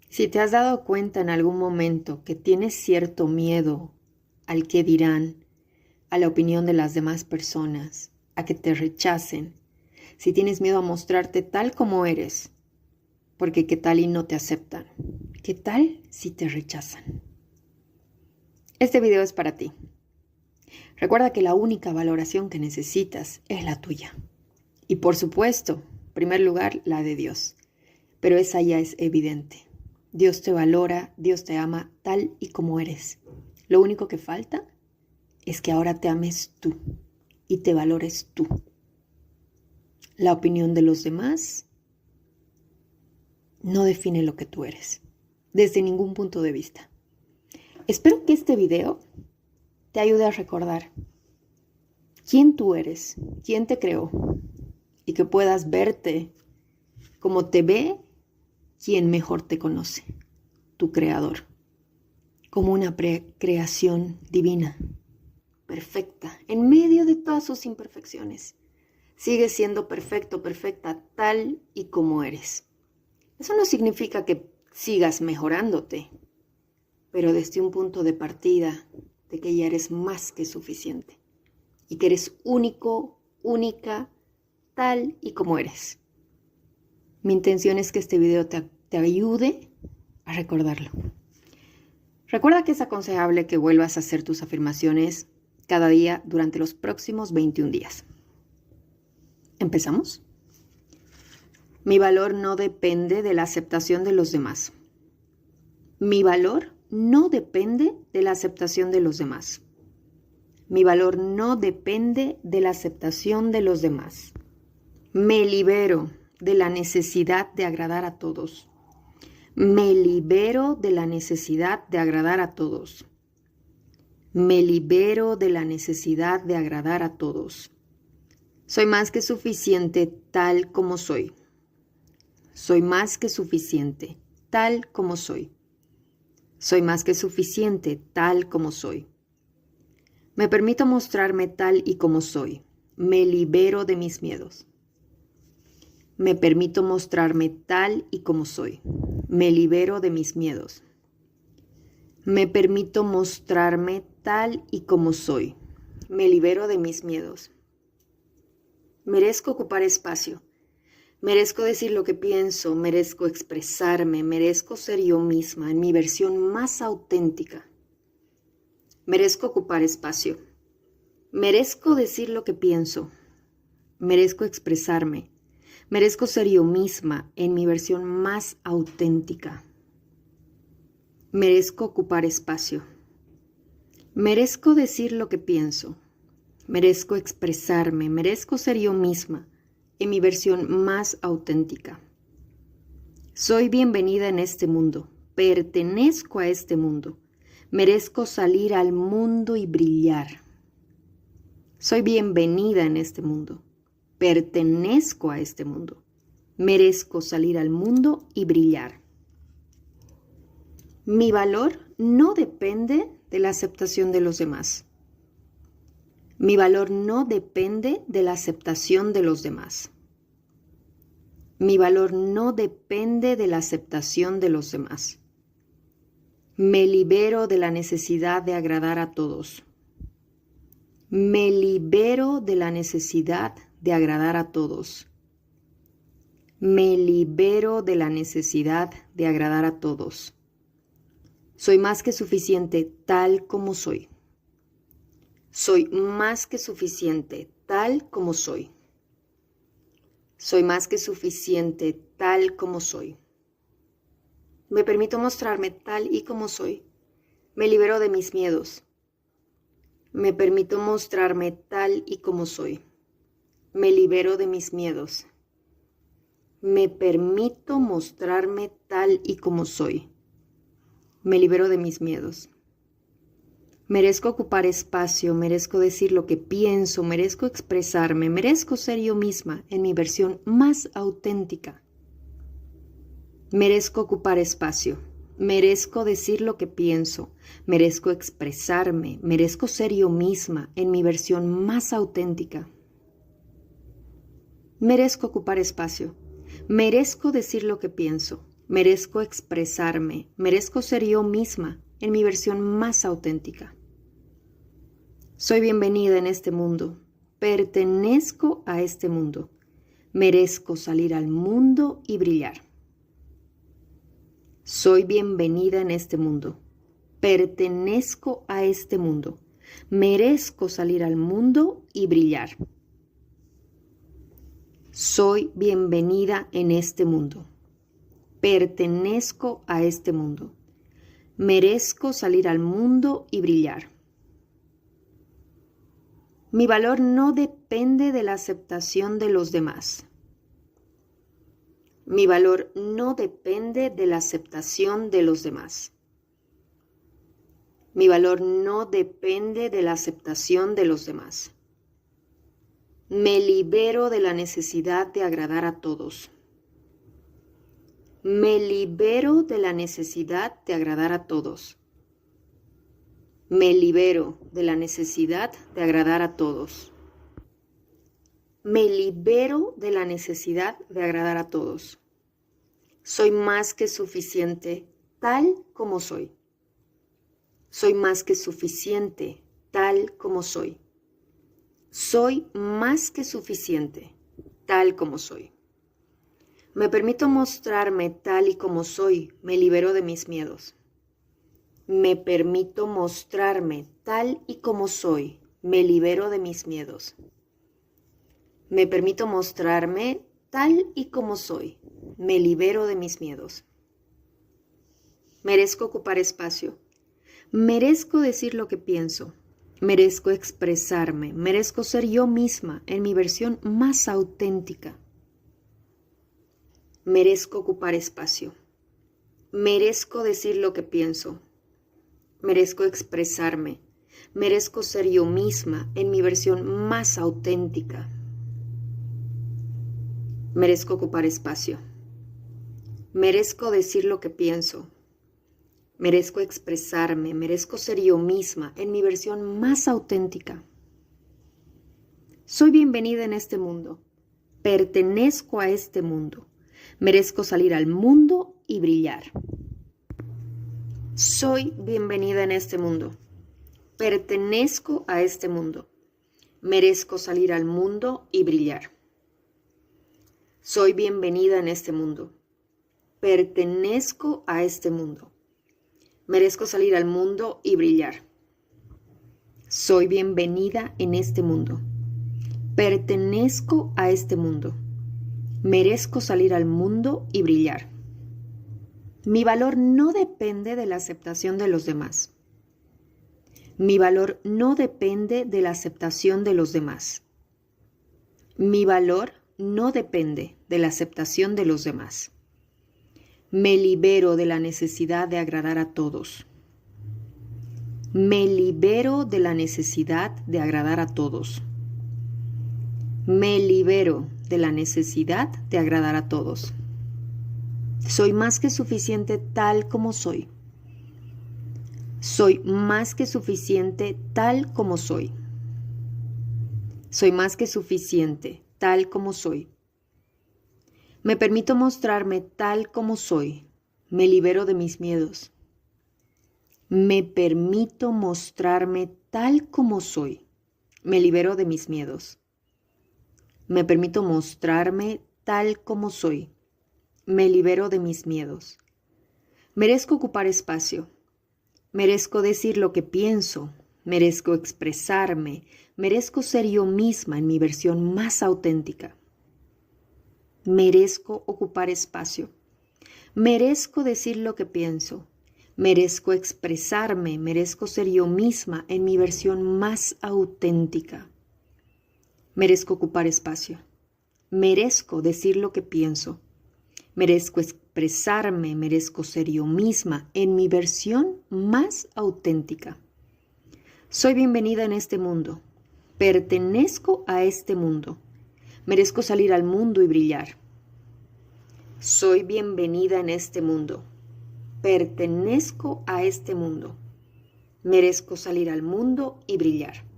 Si te has dado cuenta en algún momento que tienes cierto miedo al que dirán, a la opinión de las demás personas, a que te rechacen, si tienes miedo a mostrarte tal como eres, porque qué tal y no te aceptan, qué tal si te rechazan. Este video es para ti. Recuerda que la única valoración que necesitas es la tuya. Y por supuesto, en primer lugar, la de Dios. Pero esa ya es evidente. Dios te valora, Dios te ama tal y como eres. Lo único que falta es que ahora te ames tú y te valores tú. La opinión de los demás no define lo que tú eres, desde ningún punto de vista. Espero que este video te ayude a recordar quién tú eres, quién te creó y que puedas verte como te ve quien mejor te conoce, tu creador, como una creación divina, perfecta, en medio de todas sus imperfecciones. Sigues siendo perfecto, perfecta, tal y como eres. Eso no significa que sigas mejorándote, pero desde un punto de partida de que ya eres más que suficiente y que eres único, única, tal y como eres. Mi intención es que este video te ayude a recordarlo. Recuerda que es aconsejable que vuelvas a hacer tus afirmaciones cada día durante los próximos 21 días. ¿Empezamos? Mi valor no depende de la aceptación de los demás. Mi valor no depende de la aceptación de los demás. Mi valor no depende de la aceptación de los demás. Me libero de la necesidad de agradar a todos. Me libero de la necesidad de agradar a todos. Me libero de la necesidad de agradar a todos. Soy más que suficiente tal como soy. Soy más que suficiente tal como soy. Soy más que suficiente tal como soy. Me permito mostrarme tal y como soy. Me libero de mis miedos. Me permito mostrarme tal y como soy. Me libero de mis miedos. Me permito mostrarme tal y como soy. Me libero de mis miedos. Merezco ocupar espacio. Merezco decir lo que pienso. Merezco expresarme. Merezco ser yo misma en mi versión más auténtica. Merezco ocupar espacio. Merezco decir lo que pienso. Merezco expresarme. Merezco ser yo misma en mi versión más auténtica. Merezco ocupar espacio. Merezco decir lo que pienso. Merezco expresarme. Merezco ser yo misma en mi versión más auténtica. Soy bienvenida en este mundo. Pertenezco a este mundo. Merezco salir al mundo y brillar. Soy bienvenida en este mundo. Pertenezco a este mundo. Merezco salir al mundo y brillar. Mi valor no depende de la aceptación de los demás. Mi valor no depende de la aceptación de los demás. Mi valor no depende de la aceptación de los demás. Me libero de la necesidad de agradar a todos. Me libero de la necesidad de agradar a todos. Me libero de la necesidad de agradar a todos. Soy más que suficiente tal como soy. Soy más que suficiente tal como soy. Soy más que suficiente tal como soy. Me permito mostrarme tal y como soy. Me libero de mis miedos. Me permito mostrarme tal y como soy. Me libero de mis miedos. Me permito mostrarme tal y como soy. Me libero de mis miedos. Merezco ocupar espacio, merezco decir lo que pienso, merezco expresarme, merezco ser yo misma en mi versión más auténtica. Merezco ocupar espacio, merezco decir lo que pienso, merezco expresarme, merezco ser yo misma en mi versión más auténtica. Merezco ocupar espacio, merezco decir lo que pienso, Merezco expresarme, merezco ser yo misma en mi versión más auténtica. Soy bienvenida en este mundo, pertenezco a este mundo, merezco salir al mundo y brillar. Soy bienvenida en este mundo, pertenezco a este mundo, merezco salir al mundo y brillar. Soy bienvenida en este mundo, pertenezco a este mundo, merezco salir al mundo y brillar. Mi valor no depende de la aceptación de los demás. Mi valor no depende de la aceptación de los demás. Mi valor no depende de la aceptación de los demás. Me libero de la necesidad de agradar a todos. Me libero de la necesidad de agradar a todos. Me libero de la necesidad de agradar a todos. Me libero de la necesidad de agradar a todos. Soy más que suficiente tal como soy. Soy más que suficiente tal como soy. Soy más que suficiente tal como soy. Me permito mostrarme tal y como soy. Me libero de mis miedos. Me permito mostrarme tal y como soy. Me libero de mis miedos. Me permito mostrarme tal y como soy. Me libero de mis miedos. Merezco ocupar espacio. Merezco decir lo que pienso. Merezco expresarme. Merezco ser yo misma en mi versión más auténtica. Merezco ocupar espacio. Merezco decir lo que pienso. Merezco expresarme. Merezco ser yo misma en mi versión más auténtica. Merezco ocupar espacio. Merezco decir lo que pienso. Merezco expresarme. Merezco ser yo misma en mi versión más auténtica. Soy bienvenida en este mundo. Pertenezco a este mundo. Merezco salir al mundo y brillar. Soy bienvenida en este mundo. Pertenezco a este mundo. Merezco salir al mundo y brillar. Soy bienvenida en este mundo. Pertenezco a este mundo. Merezco salir al mundo y brillar. Soy bienvenida en este mundo. Pertenezco a este mundo. Merezco salir al mundo y brillar. Mi valor no depende de la aceptación de los demás. Mi valor no depende de la aceptación de los demás. Mi valor no depende de la aceptación de los demás. Me libero de la necesidad de agradar a todos. Me libero de la necesidad de agradar a todos. Me libero de la necesidad de agradar a todos. Soy más que suficiente tal como soy. Soy más que suficiente tal como soy. Soy más que suficiente tal como soy. Me permito mostrarme tal como soy. Me libero de mis miedos. Me permito mostrarme tal como soy. Me libero de mis miedos. Me permito mostrarme tal como soy. Me libero de mis miedos. Merezco ocupar espacio. Merezco decir lo que pienso. Merezco expresarme. Merezco ser yo misma en mi versión más auténtica. Merezco ocupar espacio. Merezco decir lo que pienso. Merezco expresarme. Merezco ser yo misma en mi versión más auténtica. Merezco ocupar espacio. Merezco decir lo que pienso. Merezco expresarme. Merezco ser yo misma en mi versión más auténtica. Soy bienvenida en este mundo. Pertenezco a este mundo. Merezco salir al mundo y brillar. Soy bienvenida en este mundo. Pertenezco a este mundo. Merezco salir al mundo y brillar.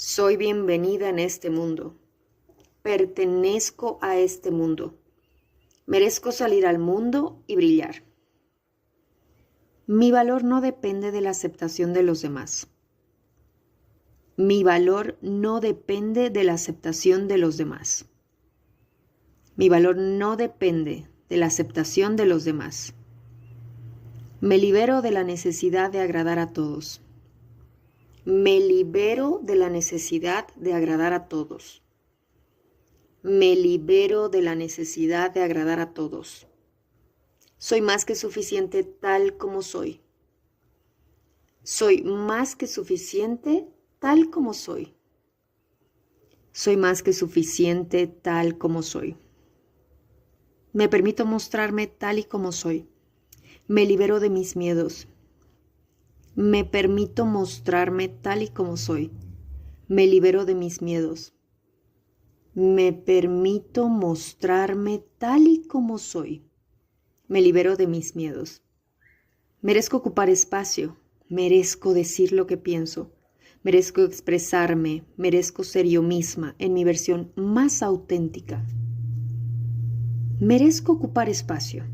Soy bienvenida en este mundo. Pertenezco a este mundo. Merezco salir al mundo y brillar. Mi valor no depende de la aceptación de los demás. Mi valor no depende de la aceptación de los demás. Mi valor no depende de la aceptación de los demás. Me libero de la necesidad de agradar a todos. Me libero de la necesidad de agradar a todos. Me libero de la necesidad de agradar a todos. Soy más que suficiente tal como soy. Soy más que suficiente tal como soy. Soy más que suficiente tal como soy. Me permito mostrarme tal y como soy. Me libero de mis miedos. Me permito mostrarme tal y como soy. Me libero de mis miedos. Me permito mostrarme tal y como soy. Me libero de mis miedos. Merezco ocupar espacio. Merezco decir lo que pienso. Merezco expresarme. Merezco ser yo misma en mi versión más auténtica. Merezco ocupar espacio.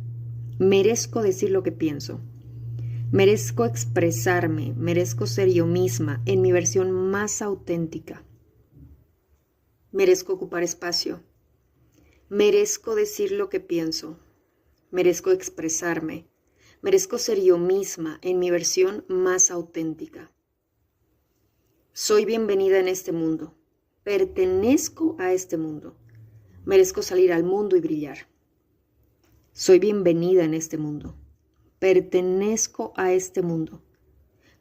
Merezco decir lo que pienso. Merezco expresarme. Merezco ser yo misma en mi versión más auténtica. Merezco ocupar espacio. Merezco decir lo que pienso. Merezco expresarme. Merezco ser yo misma en mi versión más auténtica. Soy bienvenida en este mundo. Pertenezco a este mundo. Merezco salir al mundo y brillar. Soy bienvenida en este mundo. Pertenezco a este mundo.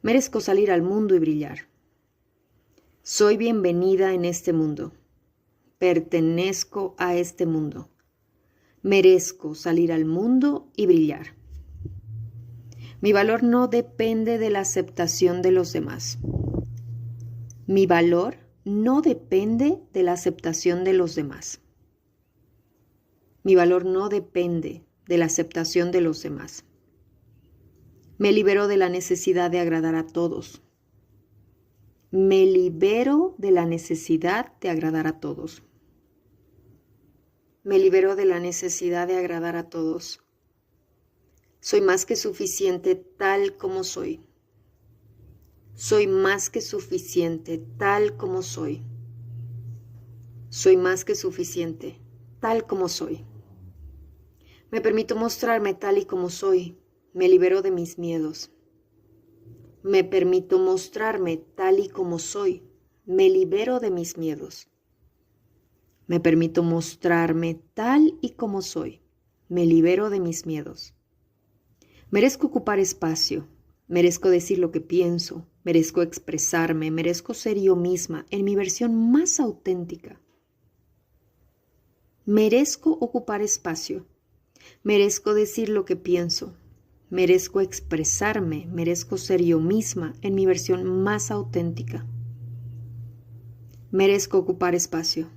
Merezco salir al mundo y brillar. Soy bienvenida en este mundo. Pertenezco a este mundo. Merezco salir al mundo y brillar. Mi valor no depende de la aceptación de los demás. Mi valor no depende de la aceptación de los demás. Mi valor no depende de la aceptación de los demás. Me libero de la necesidad de agradar a todos. Me libero de la necesidad de agradar a todos. Me libero de la necesidad de agradar a todos. Soy más que suficiente tal como soy. Soy más que suficiente tal como soy. Soy más que suficiente tal como soy. Me permito mostrarme tal y como soy. Me libero de mis miedos. Me permito mostrarme tal y como soy. Me libero de mis miedos. Me permito mostrarme tal y como soy. Me libero de mis miedos. Merezco ocupar espacio. Merezco decir lo que pienso. Merezco expresarme. Merezco ser yo misma en mi versión más auténtica. Merezco ocupar espacio. Merezco decir lo que pienso. Merezco expresarme. Merezco ser yo misma en mi versión más auténtica. Merezco ocupar espacio.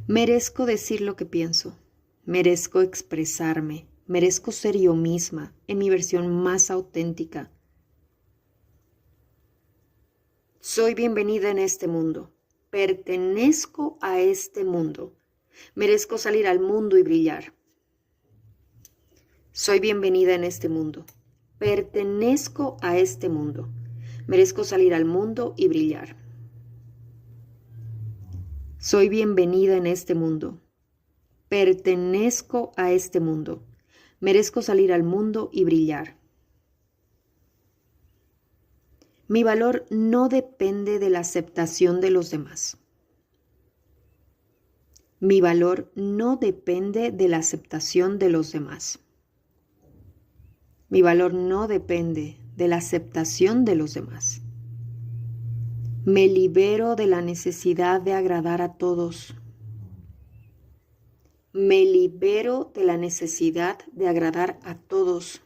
Merezco decir lo que pienso. Merezco expresarme. Merezco ser yo misma en mi versión más auténtica. Soy bienvenida en este mundo. Pertenezco a este mundo. Merezco salir al mundo y brillar. Soy bienvenida en este mundo. Pertenezco a este mundo. Merezco salir al mundo y brillar. Soy bienvenida en este mundo. Pertenezco a este mundo. Merezco salir al mundo y brillar. Mi valor no depende de la aceptación de los demás. Mi valor no depende de la aceptación de los demás. Mi valor no depende de la aceptación de los demás. Me libero de la necesidad de agradar a todos. Me libero de la necesidad de agradar a todos.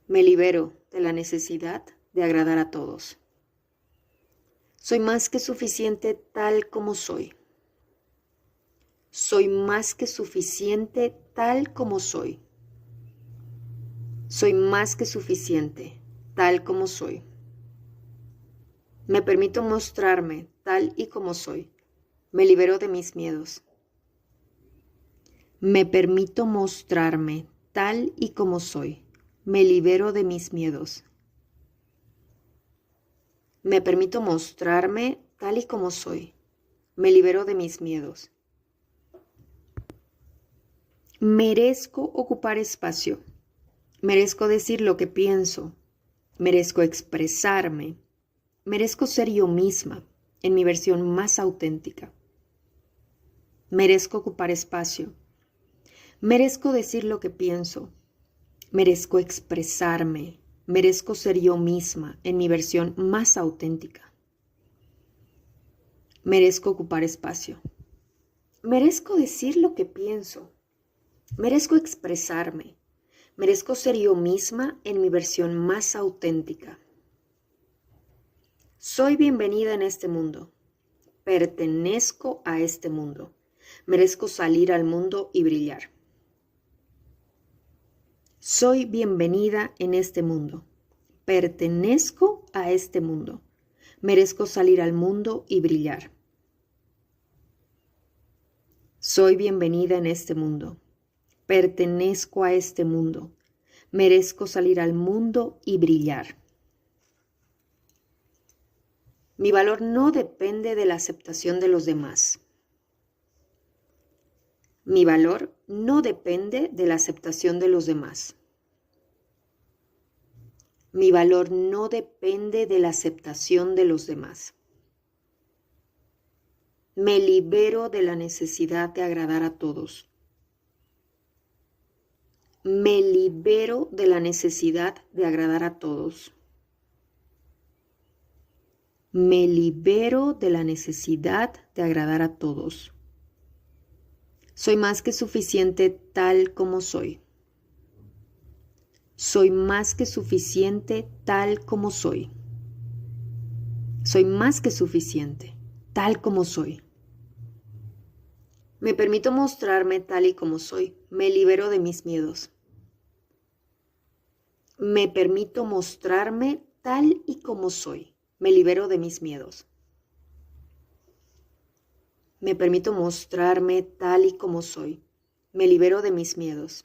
Me libero de la necesidad de agradar a todos. Soy más que suficiente tal como soy. Soy más que suficiente tal como soy. Soy más que suficiente tal como soy. Me permito mostrarme tal y como soy. Me libero de mis miedos. Me permito mostrarme tal y como soy. Me libero de mis miedos. Me permito mostrarme tal y como soy. Me libero de mis miedos. Merezco ocupar espacio. Merezco decir lo que pienso. Merezco expresarme. Merezco ser yo misma en mi versión más auténtica. Merezco ocupar espacio. Merezco decir lo que pienso. Merezco expresarme. Merezco ser yo misma en mi versión más auténtica. Merezco ocupar espacio. Merezco decir lo que pienso. Merezco expresarme. Merezco ser yo misma en mi versión más auténtica. Soy bienvenida en este mundo. Pertenezco a este mundo. Merezco salir al mundo y brillar. Soy bienvenida en este mundo. Pertenezco a este mundo. Merezco salir al mundo y brillar. Soy bienvenida en este mundo. Pertenezco a este mundo. Merezco salir al mundo y brillar. Mi valor no depende de la aceptación de los demás. Mi valor no depende de la aceptación de los demás. Mi valor no depende de la aceptación de los demás. Me libero de la necesidad de agradar a todos. Me libero de la necesidad de agradar a todos. Me libero de la necesidad de agradar a todos. Soy más que suficiente tal como soy. Soy más que suficiente tal como soy. Soy más que suficiente tal como soy. Me permito mostrarme tal y como soy. Me libero de mis miedos. Me permito mostrarme tal y como soy. Me libero de mis miedos. Me permito mostrarme tal y como soy. Me libero de mis miedos.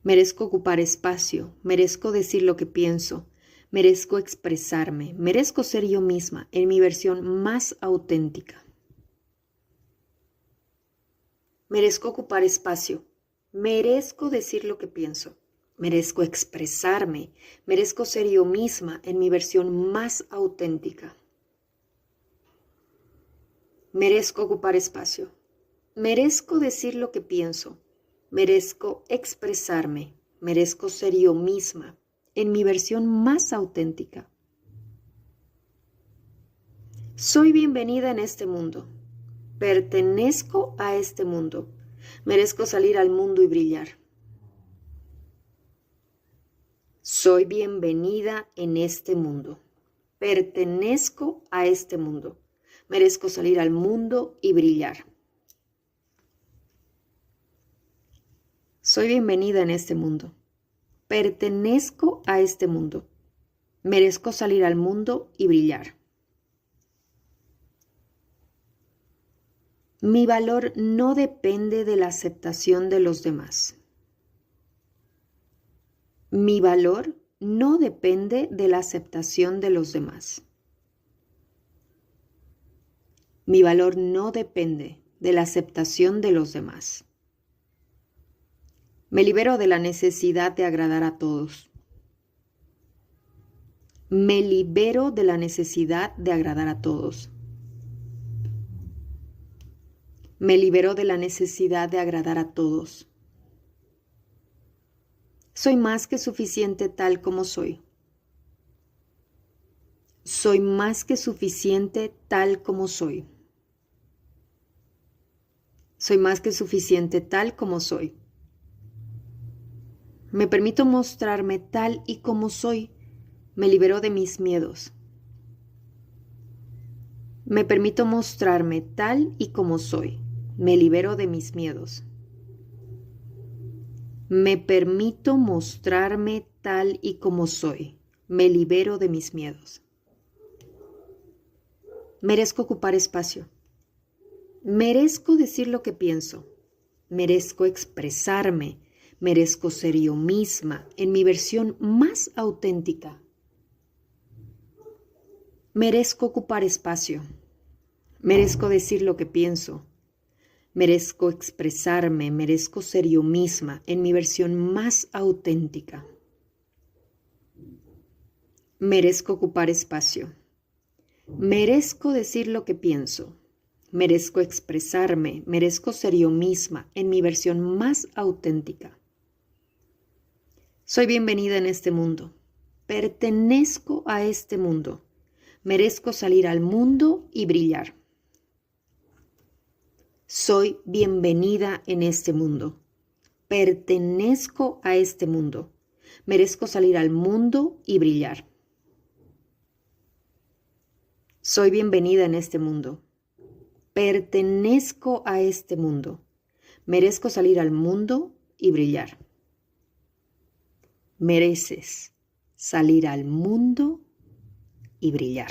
Merezco ocupar espacio. Merezco decir lo que pienso. Merezco expresarme. Merezco ser yo misma en mi versión más auténtica. Merezco ocupar espacio. Merezco decir lo que pienso. Merezco expresarme. Merezco ser yo misma en mi versión más auténtica. Merezco ocupar espacio. Merezco decir lo que pienso. Merezco expresarme. Merezco ser yo misma en mi versión más auténtica. Soy bienvenida en este mundo. Pertenezco a este mundo. Merezco salir al mundo y brillar. Soy bienvenida en este mundo. Pertenezco a este mundo. Merezco salir al mundo y brillar. Soy bienvenida en este mundo. Pertenezco a este mundo. Merezco salir al mundo y brillar. Mi valor no depende de la aceptación de los demás. Mi valor no depende de la aceptación de los demás. Mi valor no depende de la aceptación de los demás. Me libero de la necesidad de agradar a todos. Me libero de la necesidad de agradar a todos. Me libero de la necesidad de agradar a todos. Soy más que suficiente tal como soy. Soy más que suficiente tal como soy. Soy más que suficiente tal como soy. Me permito mostrarme tal y como soy. Me libero de mis miedos. Me permito mostrarme tal y como soy. Me libero de mis miedos. Me permito mostrarme tal y como soy. Me libero de mis miedos. Merezco ocupar espacio. Merezco decir lo que pienso. Merezco expresarme. Merezco ser yo misma en mi versión más auténtica. Merezco ocupar espacio. Merezco decir lo que pienso. Merezco expresarme. Merezco ser yo misma en mi versión más auténtica. Merezco ocupar espacio. Merezco decir lo que pienso. Merezco expresarme. Merezco ser yo misma en mi versión más auténtica. Soy bienvenida en este mundo. Pertenezco a este mundo. Merezco salir al mundo y brillar. Soy bienvenida en este mundo. Pertenezco a este mundo. Merezco salir al mundo y brillar. Soy bienvenida en este mundo. Pertenezco a este mundo. Merezco salir al mundo y brillar. Mereces salir al mundo y brillar.